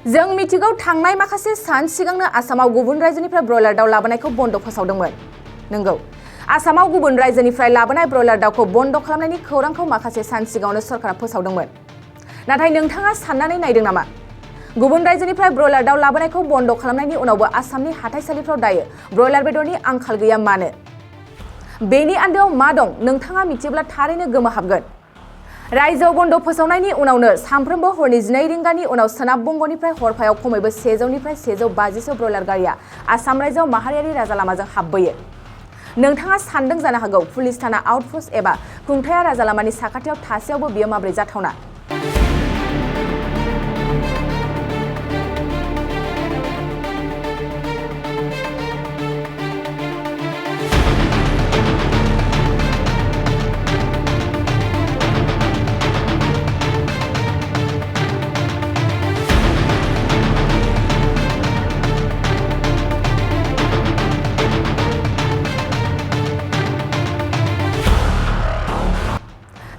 जों मिथिगौ थांनाय माखासे सान सिगांनो आसामाव गुबुन रायजोनिफ्राय ब्रयलार दाउ लाबोनायखौ बन्द फोसावदोंमोन। नंगौ, आसामाव गुबुन रायजोनिफ्राय लाबोनाय ब्रयलार दाउखौ बन्द खालामनायनि खौरांखौ माखासे सान सिगाङावनो सरकारा फोसावदोंमोन। नाथाय नोंथाङा साननानै नायदों नामा? गुबुन रायजोनिफ्राय ब्रयलार दाउ लाबोनायखौ बन्द खालामनायनि उनावबो आसामनि हाथाइसालिफ्राव दायो ब्रयलार बेदरनि आंखाल गैया मानो? बेनि आन्दोआव मा दं नोंथाङा मिथियोब्ला थारैनो गोमोहाबगोन। रायजोआव बन्द फोसावनायनि उनावनो सानफ्रोमबो हरनि 2 रिंगानि उनाव सोनाब बंगनिफ्राय हरफायाव खमैबो 100निफ्राय 150सो ब्रयलार गारिया आसाम रायजोआव माहारियारि राजा लामाजों हाबबोयो। नोंथाङा सानदों जानो हागौ पुलिस थाना आउटपस्ट एबा खुंथाया राजा लामानि साखाथियाव थासेयावबो बियो माबोरै जाथावना?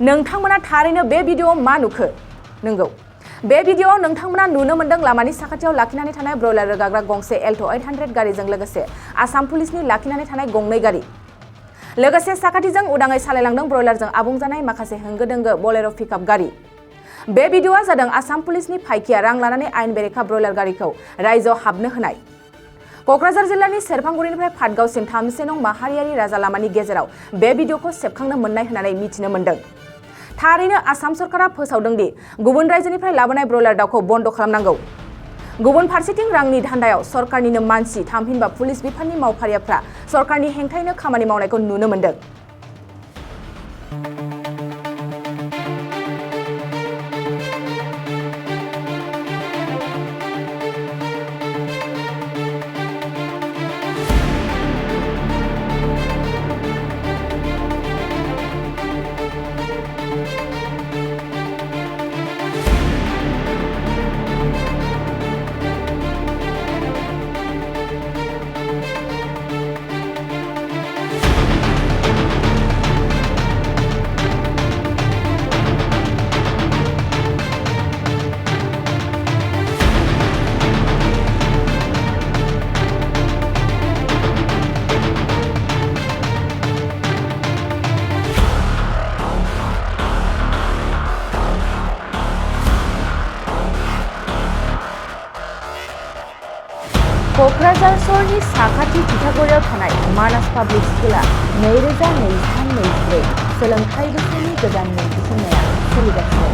नोंथांमोना थारैनो बे भिडिअआव मा नुखो? नंगौ, बे भिडिअआव नोंथांमोना नुनो मोन्दों लामानि साखाथियाव लाखिनानै थानाय ब्रयलार रोगाग्रा गंसे एल्ट' 800 गारिजों लोगोसे आसाम पुलिसनि लाखिनानै थानाय गंनै गारि। लोगोसे साखाथिजों उदाङै सालायलांदों ब्रयलारजों आबुं जानाय माखासे होंगो दोंगो बलेर' पिकआप गारि। बे भिडिअआ जादों आसाम पुलिसनि फायखिया रां लानानै आयेन बेरेखा ब्रयलार गारिखौ रायजोआव हाबनो होनाय। क'क्राझार जिल्लानि सेरफांगुरिनिफ्राय पाटगावसिम 3 नं माहारियारि राजा लामानि गेजेराव बे भिडिअखौ सेबखांनो मोन्नाय होननानै मिथिनो मोन्दों। थारैनो आसाम सरकारा फोसावदों दि गुबुन रायजोनिफ्राय लाबोनाय ब्रयलार दाउखौ बन्द खालामनांगौ। गुबुन फारसेथिं रांनि धान्दायाव सरकारनिनो मानसि थामहिनबा पुलिस बिफाननि मावफारियाफ्रा सरकारनि हेंथायैनो खामानि मावनायखौ नुनो मोन्दों। क'क्राझार सहरनि साखाथि तितागुरियाव थानाय मानास पाब्लिक स्कुला 2023-24 सोलोंथाइ बोसोरनि गोदान मुं थिसननाया सोलिगासिनो।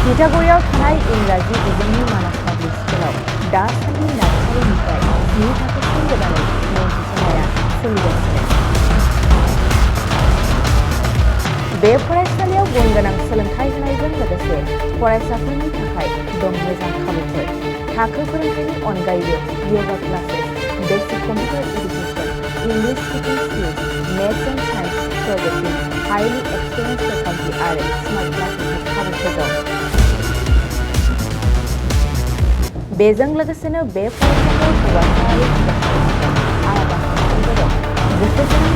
तितागुरियाव थानाय इंराजि बिजोंनि मानास पाब्लिक स्कुलाव दासान्दि नार्सारिनिफ्राय 10 थाखोसिम गोदानै मुं थिसननाया सोलिगासिनो। बे फरायसालियाव गुन गोनां सोलोंथाइ होनायजों लोगोसे फरायसाफोरनि थाखाय दं मोजां खाबुफोर। थाखो फोरोंथायनि अनगायैबो yoga classes, basic computer education, English speaking skills, maths and science projecting, highly experienced faculty आरो स्मार्ट क्लासेसनि खाबुफोर दं। बेजों लोगोसेनो बे फरायसालियाव हौवासा आरो हिनजावसाफोरनि थाखाय आलादा हस्टेलबो दं। गोसो गोनां